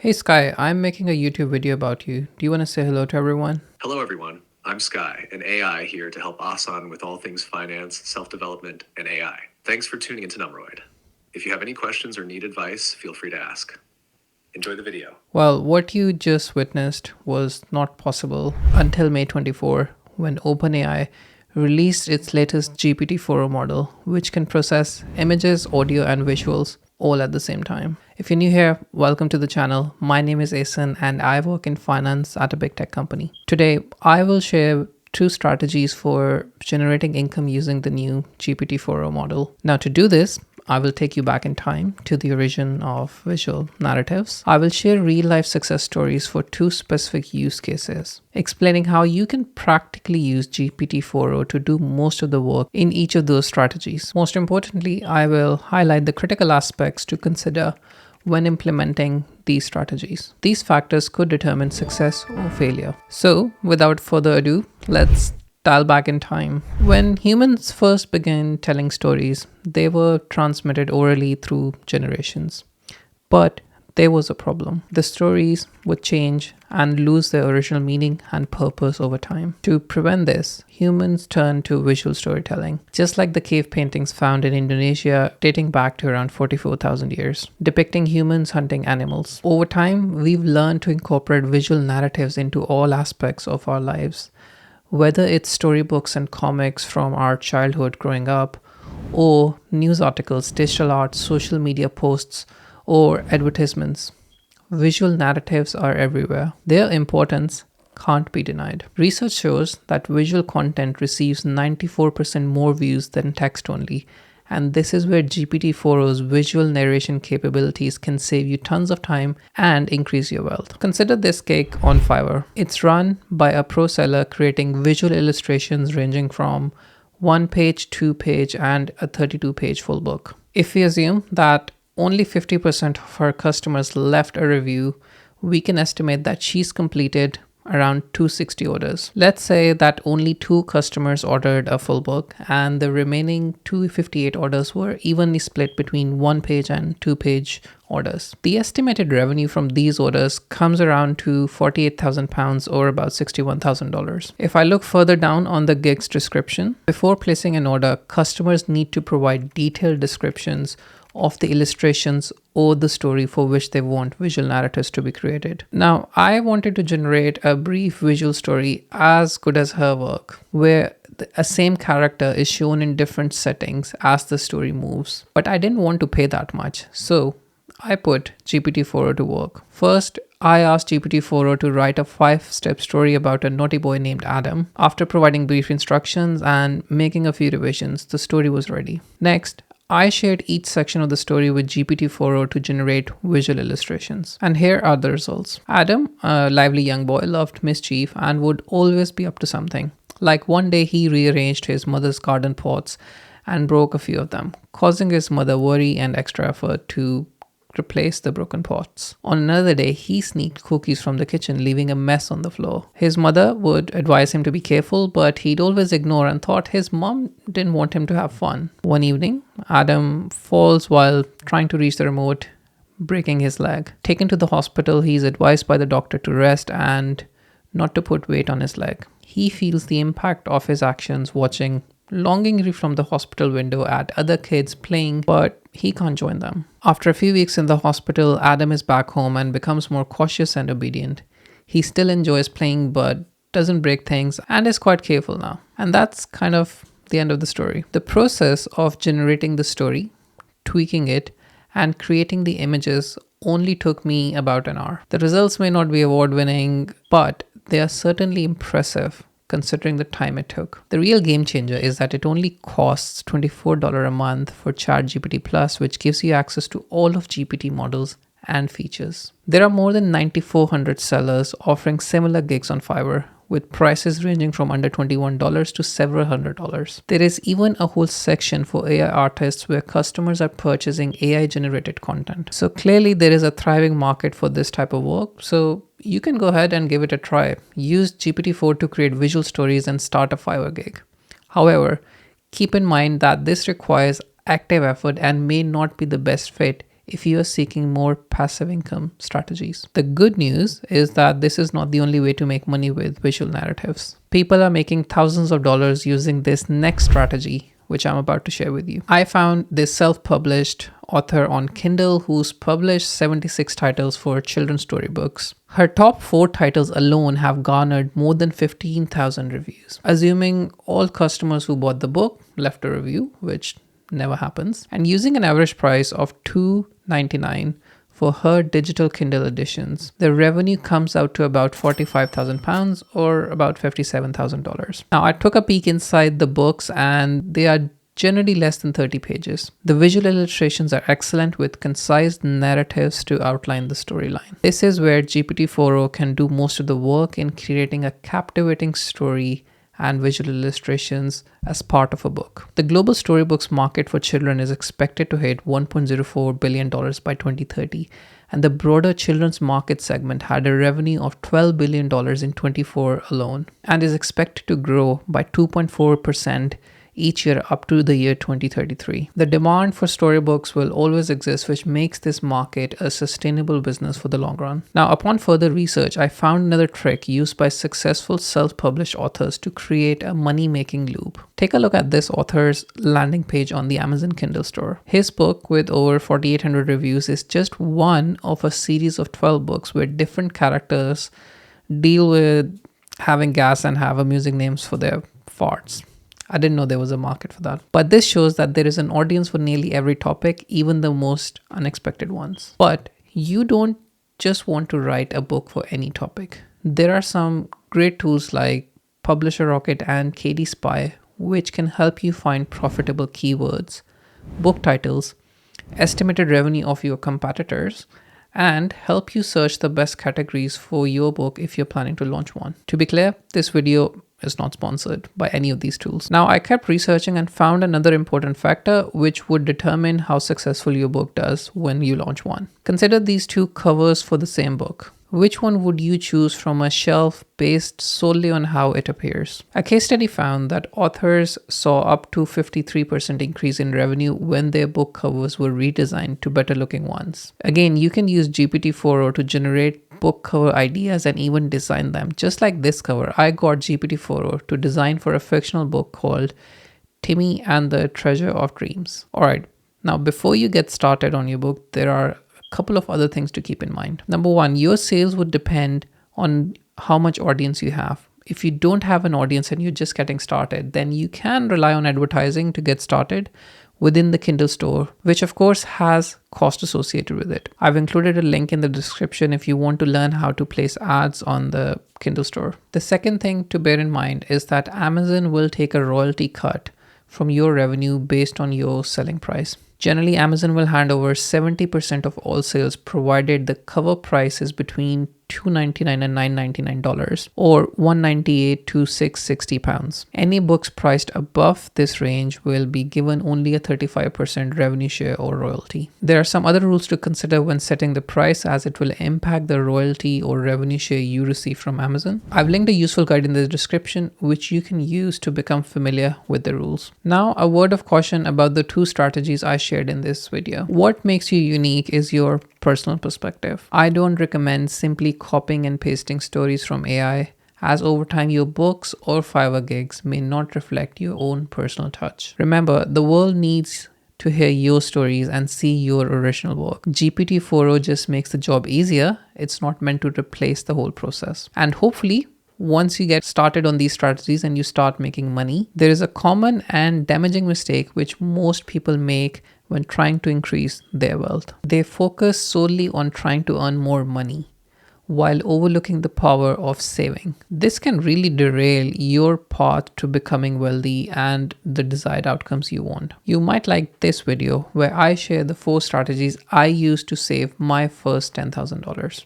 Hey Sky, I'm making a YouTube video about you. Do you want to say hello to everyone? Hello, everyone. I'm Sky, an AI here to help Asan with all things finance, self development, and AI. Thanks for tuning into Numroid. If you have any questions or need advice, feel free to ask. Enjoy the video. Well, what you just witnessed was not possible until May 24 when OpenAI released its latest GPT-4o model, which can process images, audio, and visuals all at the same time. If you're new here, welcome to the channel. My name is Asan and I work in finance at a big tech company. Today, I will share two strategies for generating income using the new GPT-4o model. Now, to do this, I will take you back in time to the origin of visual narratives. I will share real life success stories for two specific use cases, explaining how you can practically use GPT-4o to do most of the work in each of those strategies. Most importantly, I will highlight the critical aspects to consider when implementing these strategies. These factors could determine success or failure. So, without further ado, let's dial back in time. When humans first began telling stories, they were transmitted orally through generations. But there was a problem. The stories would change and lose their original meaning and purpose over time. To prevent this, humans turned to visual storytelling, just like the cave paintings found in Indonesia dating back to around 44,000 years, depicting humans hunting animals. Over time, we've learned to incorporate visual narratives into all aspects of our lives, whether it's storybooks and comics from our childhood growing up, or news articles, digital art, social media posts, or advertisements. Visual narratives are everywhere. Their importance can't be denied. Research shows that visual content receives 94% more views than text only, and this is where GPT-4o's visual narration capabilities can save you tons of time and increase your wealth. Consider this gig on Fiverr. It's run by a pro seller creating visual illustrations ranging from 1 page, 2 page, and a 32-page full book. If we assume that only 50% of her customers left a review, we can estimate that she's completed around 260 orders. Let's say that only 2 customers ordered a full book and the remaining 258 orders were evenly split between 1 page and 2 page orders. The estimated revenue from these orders comes around to £48,000 or about $61,000. If I look further down on the gig's description, before placing an order, customers need to provide detailed descriptions of the illustrations or the story for which they want visual narratives to be created. Now, I wanted to generate a brief visual story as good as her work, where a same character is shown in different settings as the story moves. But I didn't want to pay that much, so I put GPT-4o to work. First, I asked GPT-4o to write a 5-step story about a naughty boy named Adam. After providing brief instructions and making a few revisions, the story was ready. Next, I shared each section of the story with GPT-4o to generate visual illustrations. And here are the results. Adam, a lively young boy, loved mischief and would always be up to something. Like one day he rearranged his mother's garden pots and broke a few of them, causing his mother worry and extra effort to replace the broken pots. On another day, he sneaked cookies from the kitchen, leaving a mess on the floor. His mother would advise him to be careful, but he'd always ignore and thought his mom didn't want him to have fun. One evening, Adam falls while trying to reach the remote, breaking his leg. Taken to the hospital, he's advised by the doctor to rest and not to put weight on his leg. He feels the impact of his actions watching longingly from the hospital window at other kids playing, but he can't join them. After a few weeks in the hospital, Adam is back home and becomes more cautious and obedient. He still enjoys playing but doesn't break things and is quite careful now. And that's kind of the end of the story. The process of generating the story, tweaking it, and creating the images only took me about an hour. The results may not be award-winning, but they are certainly impressive considering the time it took. The real game changer is that it only costs $24 a month for ChatGPT Plus, which gives you access to all of GPT models and features. There are more than 9,400 sellers offering similar gigs on Fiverr, with prices ranging from under $21 to several $100s. There is even a whole section for AI artists where customers are purchasing AI generated content. So clearly there is a thriving market for this type of work. So you can go ahead and give it a try. Use GPT-4 to create visual stories and start a Fiverr gig. However, keep in mind that this requires active effort and may not be the best fit if you are seeking more passive income strategies. The good news is that this is not the only way to make money with visual narratives. People are making thousands of dollars using this next strategy, which I'm about to share with you. I found this self-published author on Kindle who's published 76 titles for children's storybooks. Her top 4 titles alone have garnered more than 15,000 reviews. Assuming all customers who bought the book left a review, which never happens, and using an average price of $2.99 for her digital Kindle editions, the revenue comes out to about £45,000 or about $57,000. Now, I took a peek inside the books and they are generally less than 30 pages. The visual illustrations are excellent with concise narratives to outline the storyline. This is where GPT-4o can do most of the work in creating a captivating story and visual illustrations as part of a book. The global storybooks market for children is expected to hit $1.04 billion by 2030, and the broader children's market segment had a revenue of $12 billion in 2024 alone, and is expected to grow by 2.4% each year up to the year 2033. The demand for storybooks will always exist, which makes this market a sustainable business for the long run. Now, upon further research, I found another trick used by successful self-published authors to create a money-making loop. Take a look at this author's landing page on the Amazon Kindle store. His book, with over 4,800 reviews, is just one of a series of 12 books where different characters deal with having gas and have amusing names for their farts. I didn't know there was a market for that. But this shows that there is an audience for nearly every topic, even the most unexpected ones. But you don't just want to write a book for any topic. There are some great tools like Publisher Rocket and KD Spy, which can help you find profitable keywords, book titles, estimated revenue of your competitors, and help you search the best categories for your book if you're planning to launch one. To be clear, this video is not sponsored by any of these tools. Now, I kept researching and found another important factor which would determine how successful your book does when you launch one. Consider these 2 covers for the same book. Which one would you choose from a shelf based solely on how it appears? A case study found that authors saw up to 53% increase in revenue when their book covers were redesigned to better looking ones. Again, you can use GPT-4o to generate book cover ideas and even design them. Just like this cover, I got GPT-4o to design for a fictional book called Timmy and the Treasure of Dreams. Alright, now before you get started on your book, there are couple of other things to keep in mind. Number 1, your sales would depend on how much audience you have. If you don't have an audience and you're just getting started, then you can rely on advertising to get started within the Kindle store, which of course has cost associated with it. I've included a link in the description if you want to learn how to place ads on the Kindle store. The second thing to bear in mind is that Amazon will take a royalty cut from your revenue based on your selling price. Generally, Amazon will hand over 70% of all sales provided the cover price is between $2.99 and $9.99 or $1.98 to £6.60. Any books priced above this range will be given only a 35% revenue share or royalty. There are some other rules to consider when setting the price, as it will impact the royalty or revenue share you receive from Amazon. I've linked a useful guide in the description which you can use to become familiar with the rules. Now, a word of caution about the 2 strategies I shared in this video. What makes you unique is your personal perspective. I don't recommend simply copying and pasting stories from AI, as over time your books or Fiverr gigs may not reflect your own personal touch. Remember, the world needs to hear your stories and see your original work. GPT-4o just makes the job easier. It's not meant to replace the whole process. And hopefully, once you get started on these strategies and you start making money, there is a common and damaging mistake which most people make when trying to increase their wealth. They focus solely on trying to earn more money while overlooking the power of saving. This can really derail your path to becoming wealthy and the desired outcomes you want. You might like this video where I share the 4 strategies I used to save my first $10,000.